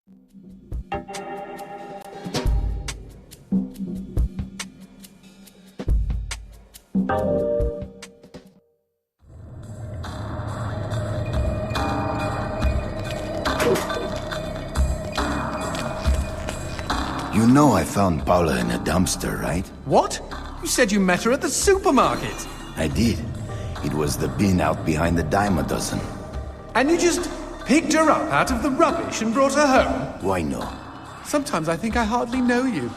You know I found Paula in a dumpster, right? What? You said you met her at the supermarket. I did. It was the bin out behind the dime a dozen. And you just picked her up out of the rubbish and brought her home? Why no? Sometimes I think I hardly know you.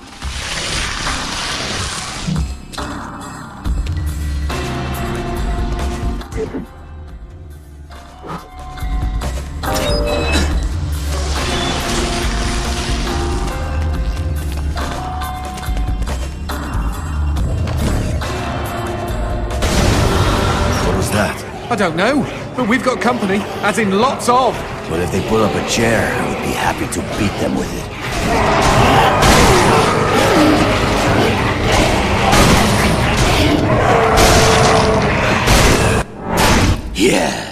I don't know, but we've got company, as in lots of. Well, if they pull up a chair, I would be happy to beat them with it. Yeah.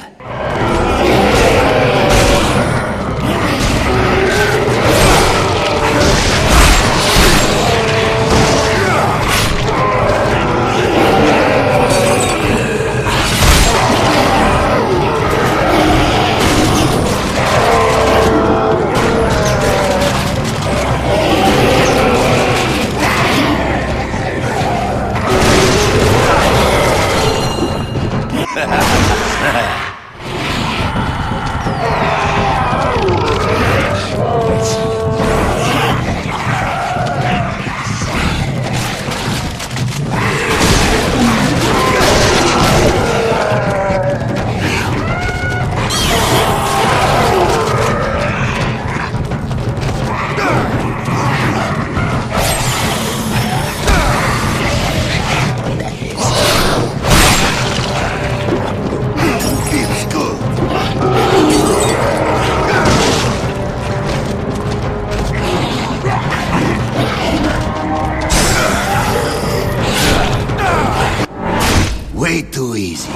Way too easy.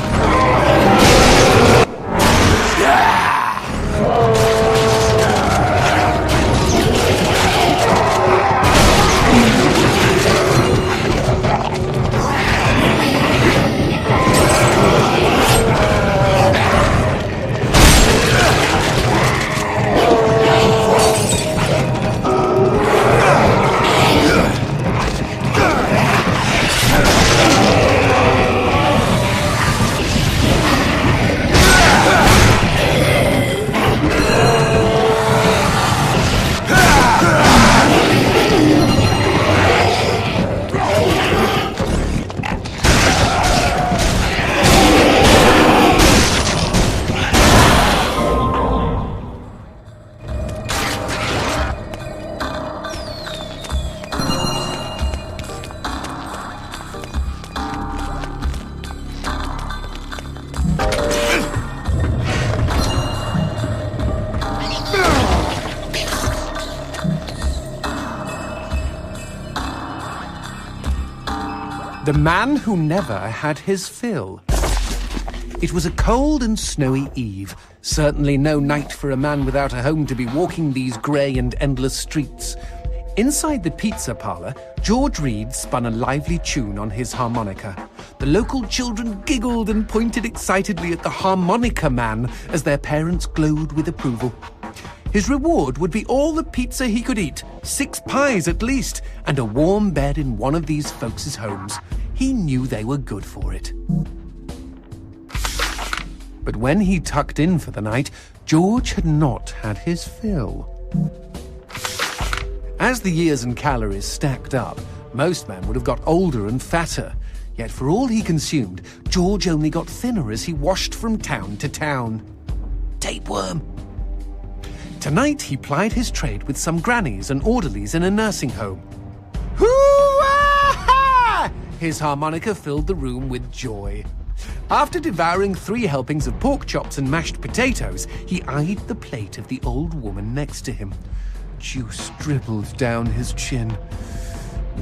The man who never had his fill. It was a cold and snowy eve. Certainly no night for a man without a home to be walking these grey and endless streets. Inside the pizza parlour, George Reed spun a lively tune on his harmonica. The local children giggled and pointed excitedly at the harmonica man as their parents glowed with approval. His reward would be all the pizza he could eat, 6 pies at least, and a warm bed in one of these folks' homes. He knew they were good for it. But when he tucked in for the night, George had not had his fill. As the years and calories stacked up, most men would have got older and fatter. Yet for all he consumed, George only got thinner as he washed from town to town. Tapeworm. Tonight he plied his trade with some grannies and orderlies in a nursing home. Hoo-ah! His harmonica filled the room with joy. After devouring 3 helpings of pork chops and mashed potatoes, he eyed the plate of the old woman next to him. Juice dribbled down his chin.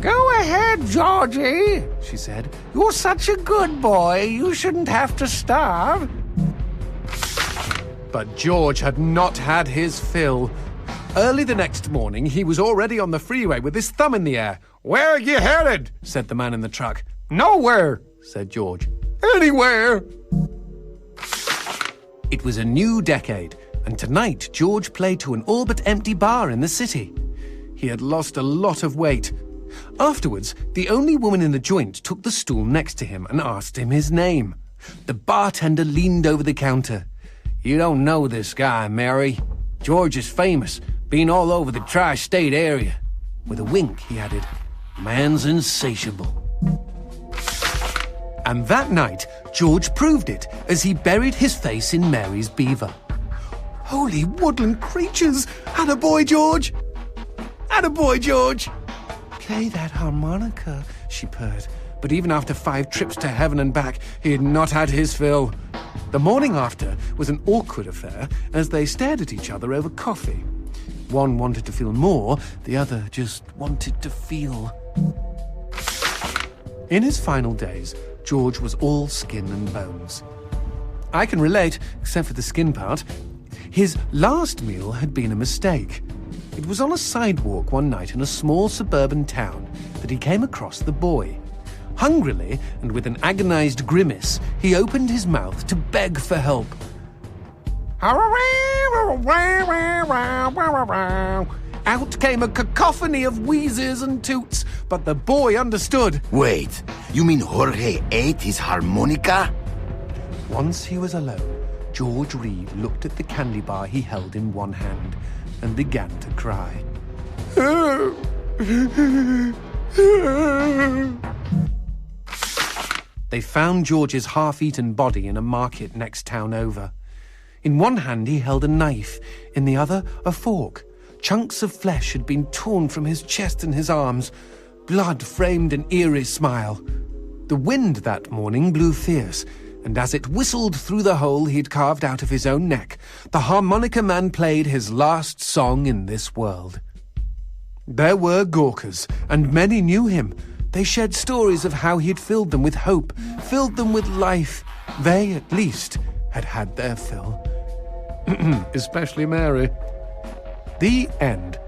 "Go ahead, Georgie," she said. "You're such a good boy, you shouldn't have to starve." But George had not had his fill. Early the next morning, he was already on the freeway with his thumb in the air. "Where are you headed?" said the man in the truck. "Nowhere," said George. "Anywhere." It was a new decade, and tonight George played to an all but empty bar in the city. He had lost a lot of weight. Afterwards, the only woman in the joint took the stool next to him and asked him his name. The bartender leaned over the counter. "You don't know this guy, Mary. George is famous, been all over the tri-state area." With a wink, he added, "Man's insatiable." And that night, George proved it as he buried his face in Mary's beaver. "Holy woodland creatures! Attaboy, George! Attaboy, George!" "Play that harmonica," she purred. But even after 5 trips to heaven and back, he had not had his fill. The morning after was an awkward affair as they stared at each other over coffee. One wanted to feel more, the other just wanted to feel. In his final days, George was all skin and bones. I can relate, except for the skin part. His last meal had been a mistake. It was on a sidewalk one night in a small suburban town that he came across the boy. Hungrily, and with an agonized grimace, he opened his mouth to beg for help. Out came a cacophony of wheezes and toots, but the boy understood. Wait, you mean Jorge ate his harmonica? Once he was alone, George Reed looked at the candy bar he held in one hand and began to cry. They found George's half-eaten body in a market next town over. In one hand he held a knife, in the other a fork. Chunks of flesh had been torn from his chest and his arms. Blood framed an eerie smile. The wind that morning blew fierce, and as it whistled through the hole he'd carved out of his own neck, the harmonica man played his last song in this world. There were Gawkers, and many knew him. They shared stories of how he'd filled them with hope, filled them with life. They, at least, had had their fill. Especially Mary. The end.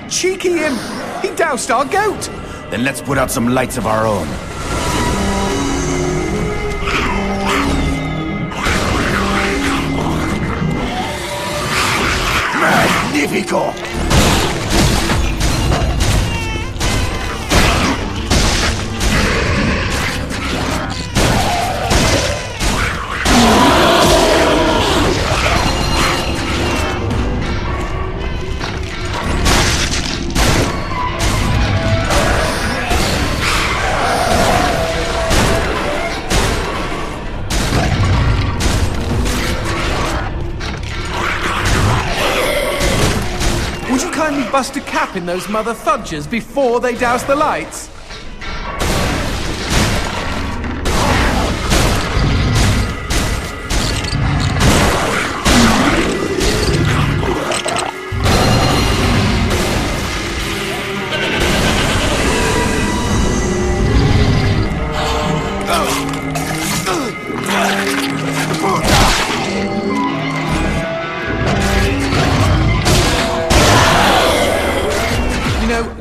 Cheeky him! He doused our goat! Then let's put out some lights of our own. Magnifico! Bust a cap in those mother fudgers before they douse the lights?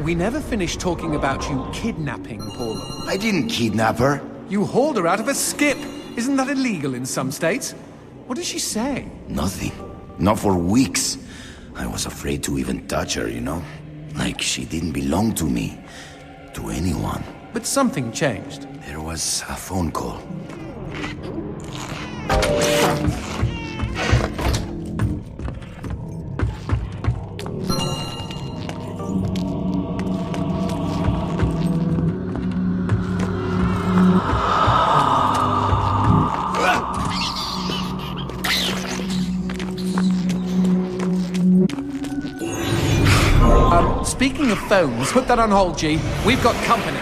We never finished talking about you kidnapping Paula. I didn't kidnap her. You hauled her out of a skip. Isn't that illegal in some states? What did she say? Nothing. Not for weeks. I was afraid to even touch her, you know? Like she didn't belong to me. To anyone. But something changed. There was a phone call. phone. Put that on hold, G. We've got company.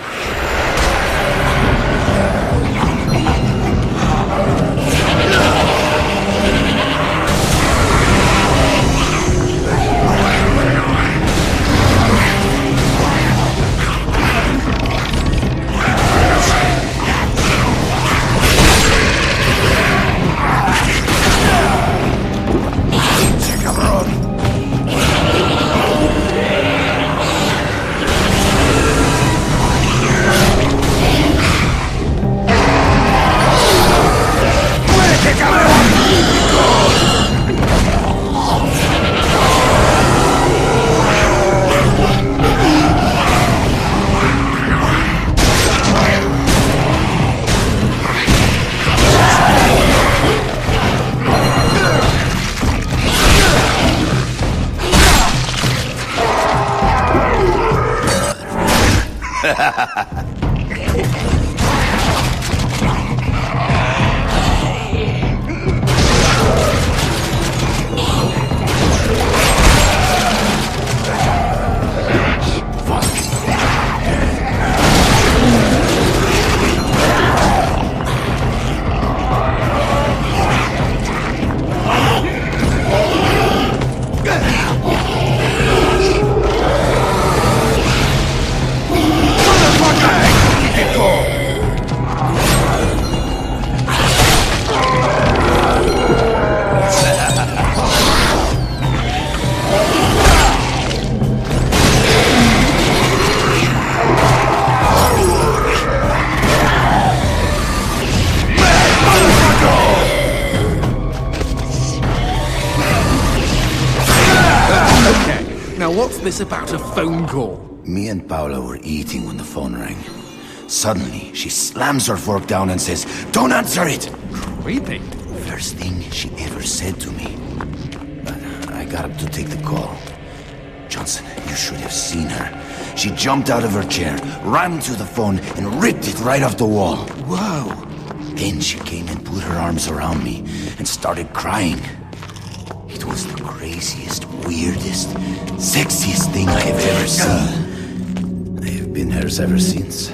What's this about a phone call? Me and Paula were eating when the phone rang. Suddenly, she slams her fork down and says, "Don't answer it!" Creepy. First thing she ever said to me. But I got up to take the call. Johnson, you should have seen her. She jumped out of her chair, ran to the phone, and ripped it right off the wall. Whoa. Then she came and put her arms around me and started crying. It was the craziest, weirdest, sexiest thing I have ever seen. I have been hers ever since.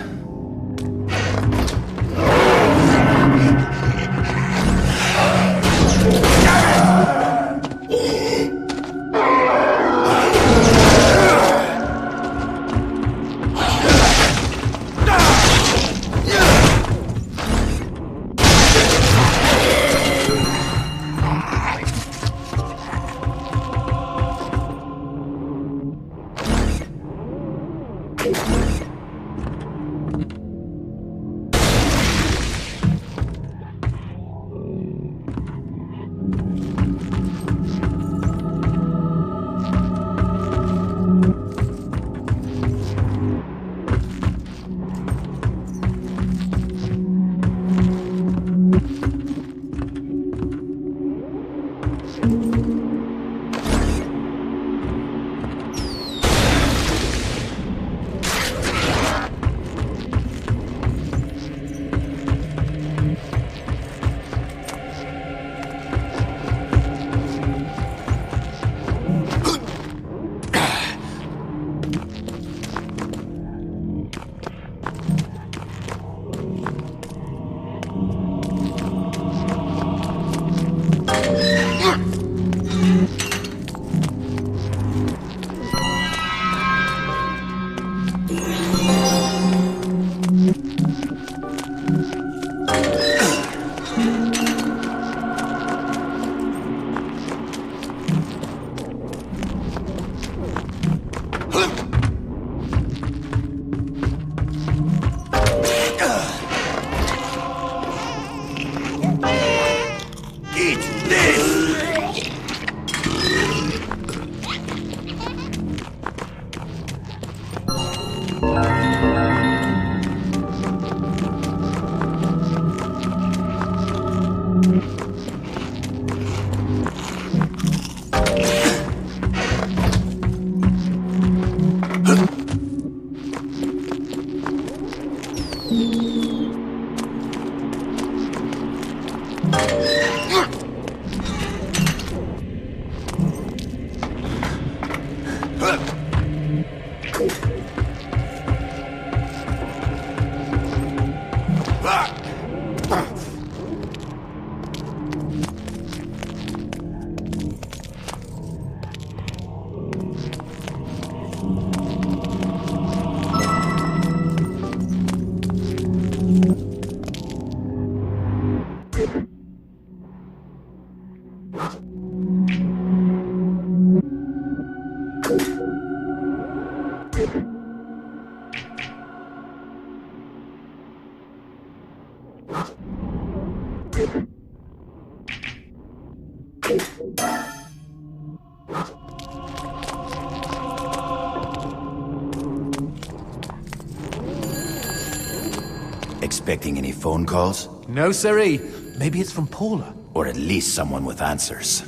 Expecting any phone calls? No, siree. Maybe it's from Paula. Or at least someone with answers.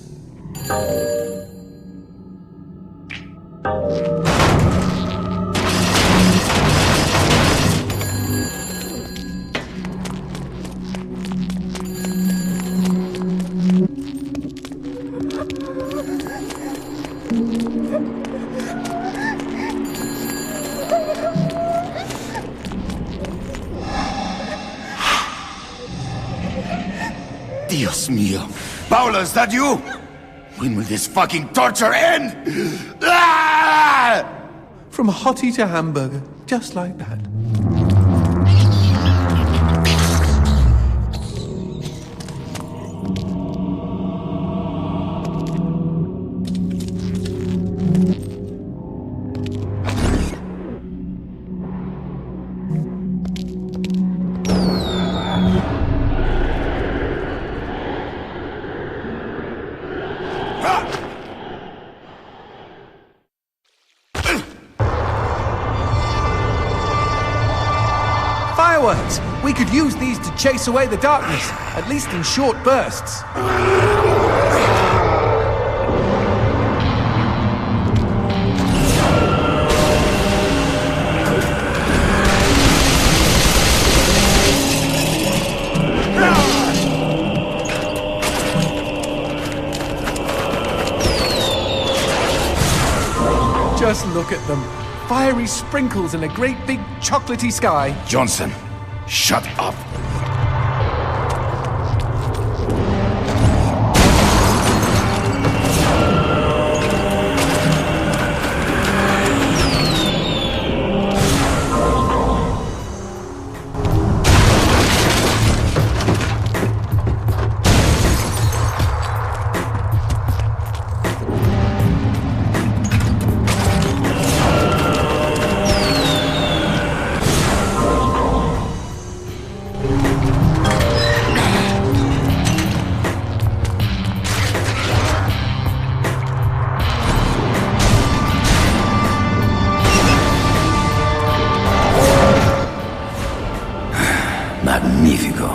Dios mío. Paula, is that you? When will this fucking torture end? Ah! From hottie to hamburger, just like that. Fireworks! We could use these to chase away the darkness, at least in short bursts. Just look at them. Fiery sprinkles in a great big chocolatey sky. Johnson, shut up. Magnífico.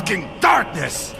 fucking darkness!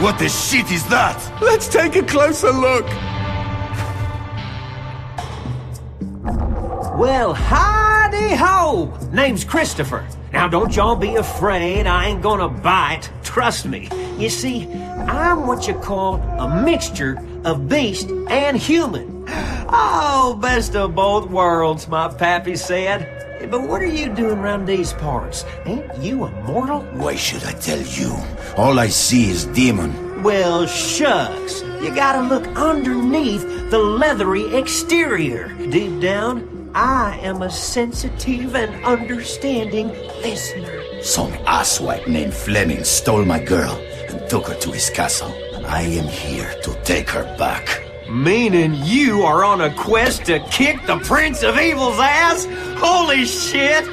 What the shit is that? Let's take a closer look. Well, howdy-ho! Name's Christopher. Now, don't y'all be afraid. I ain't gonna bite. Trust me. You see, I'm what you call a mixture of beast and human. Oh, best of both worlds, my pappy said. But what are you doing around these parts? Ain't you a mortal? Why should I tell you? All I see is demon. Well, shucks. You gotta look underneath the leathery exterior. Deep down, I am a sensitive and understanding listener. Some asswipe named Fleming stole my girl and took her to his castle. I am here to take her back. Meaning you are on a quest to kick the Prince of Evil's ass? Holy shit!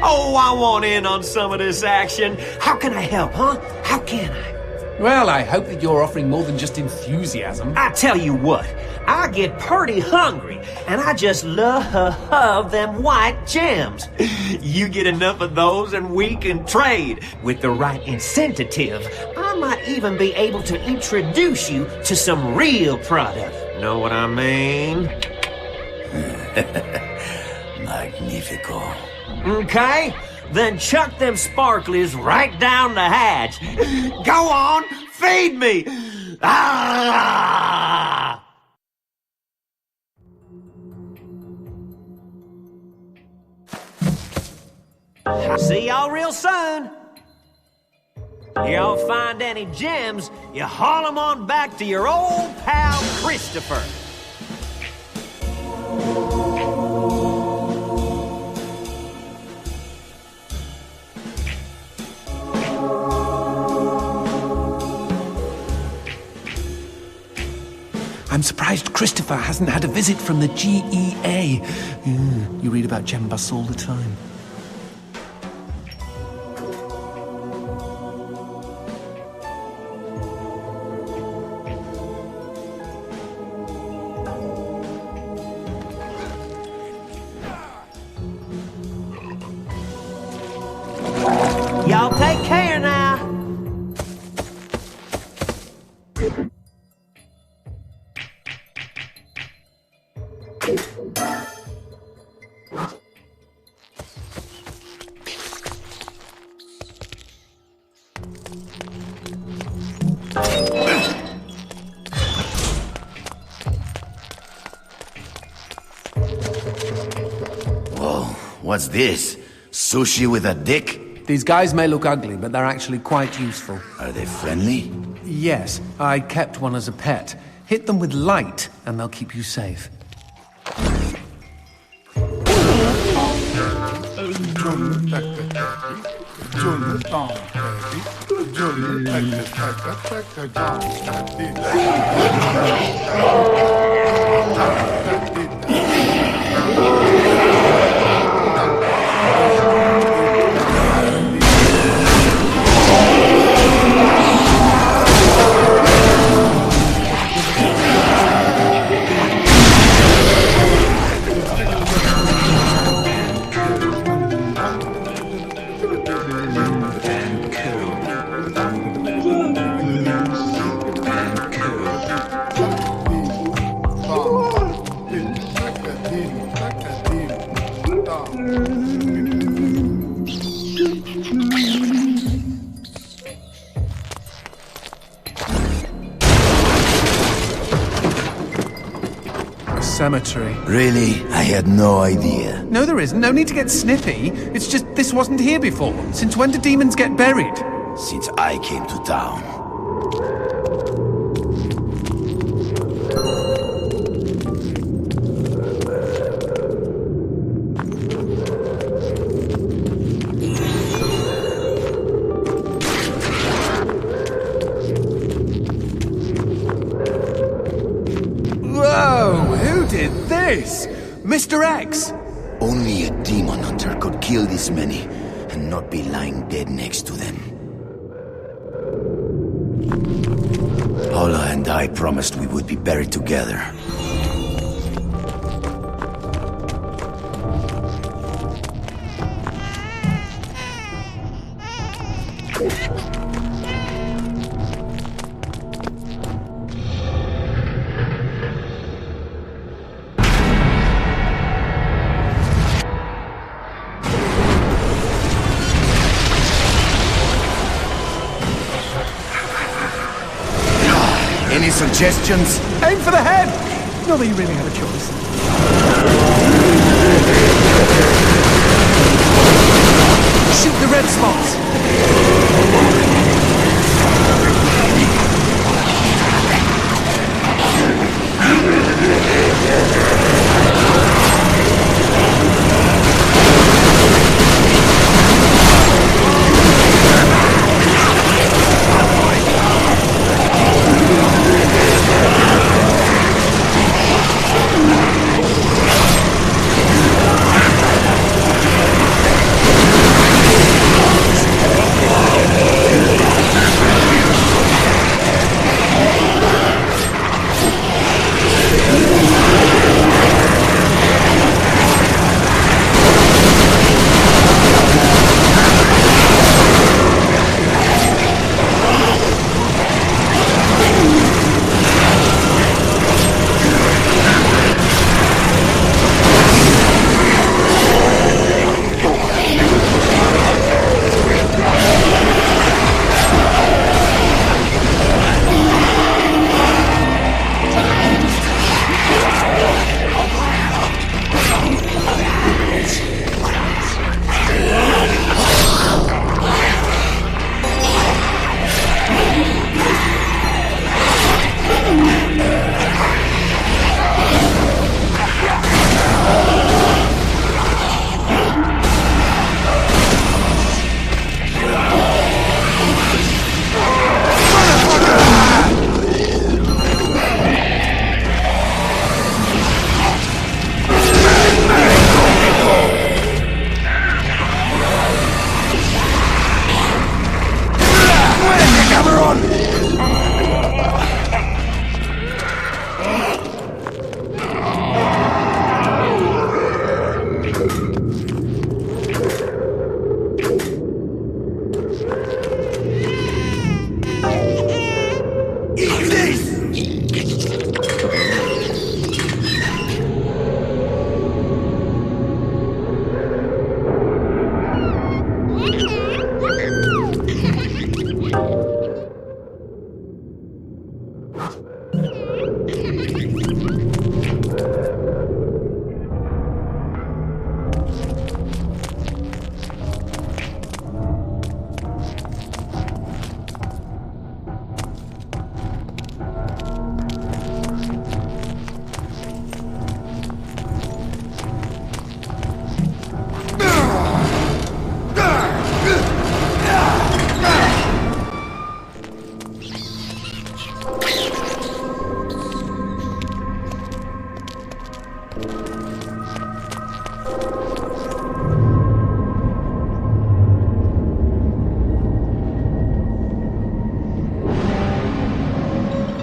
Oh, I want in on some of this action. How can I help, huh? How can I? Well, I hope that you're offering more than just enthusiasm. I tell you what, I get pretty hungry, and I just love them white gems. You get enough of those and we can trade. With the right incentive, I might even be able to introduce you to some real product. Know what I mean? Magnifico. Okay, then chuck them sparklies right down the hatch. Go on, feed me! Ah! See y'all real soon. Y'all find any gems, you haul them on back to your old pal Christopher. I'm surprised Christopher hasn't had a visit from the GEA. You read about gem busts all the time. Y'all take care now. Whoa, what's this? Sushi with a dick? These guys may look ugly, but they're actually quite useful. Are they friendly? Yes, I kept one as a pet. Hit them with light, and they'll keep you safe. Cemetery. Really? I had no idea. No, there isn't. No need to get snippy. It's just this wasn't here before. Since when do demons get buried? Since I came to town. Whoa! Who did this? Mr. X! Only a demon hunter could kill this many and not be lying dead next to them. Ola and I promised we would be buried together. Any suggestions? Aim for the head! Not that you really have a choice. Shoot the red spots!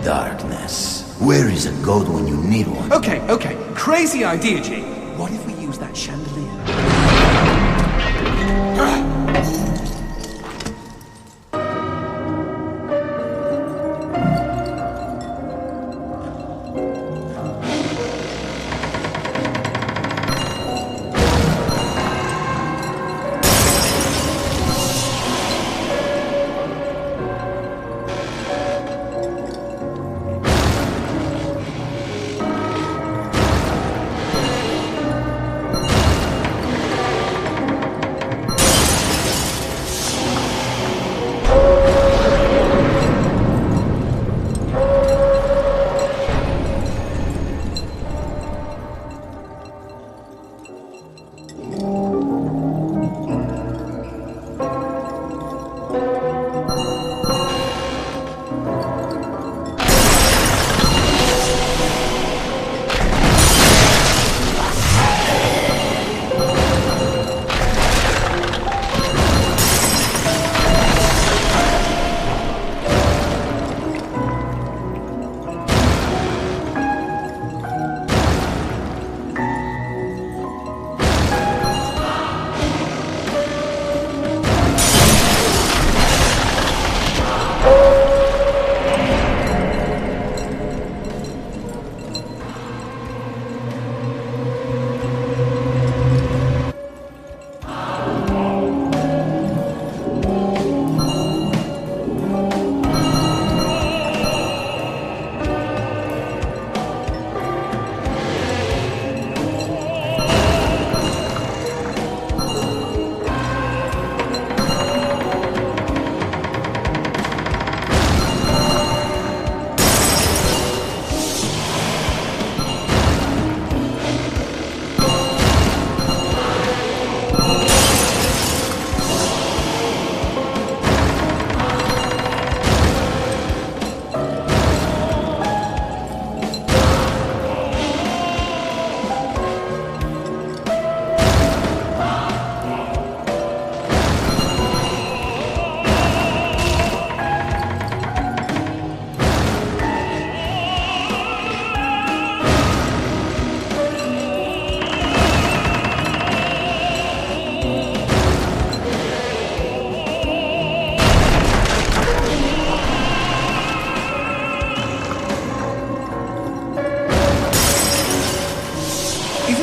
Darkness. Where is a goat when you need one? Okay. Crazy idea, G. What if we use that chandelier?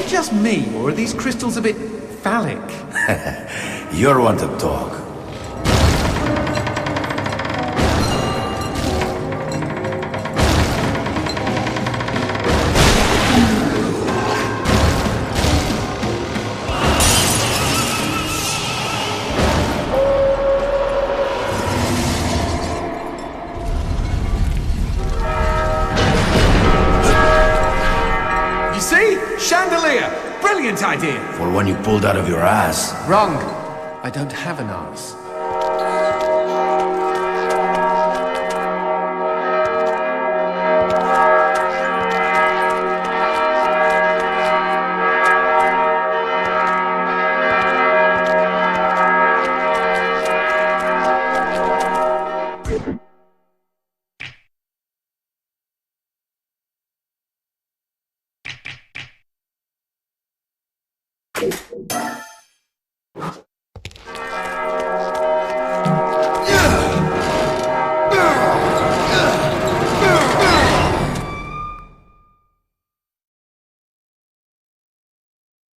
Just me, or are these crystals a bit phallic? You're one to talk. You see? Chandelier! Brilliant idea! For one you pulled out of your ass. Wrong. I don't have an arse.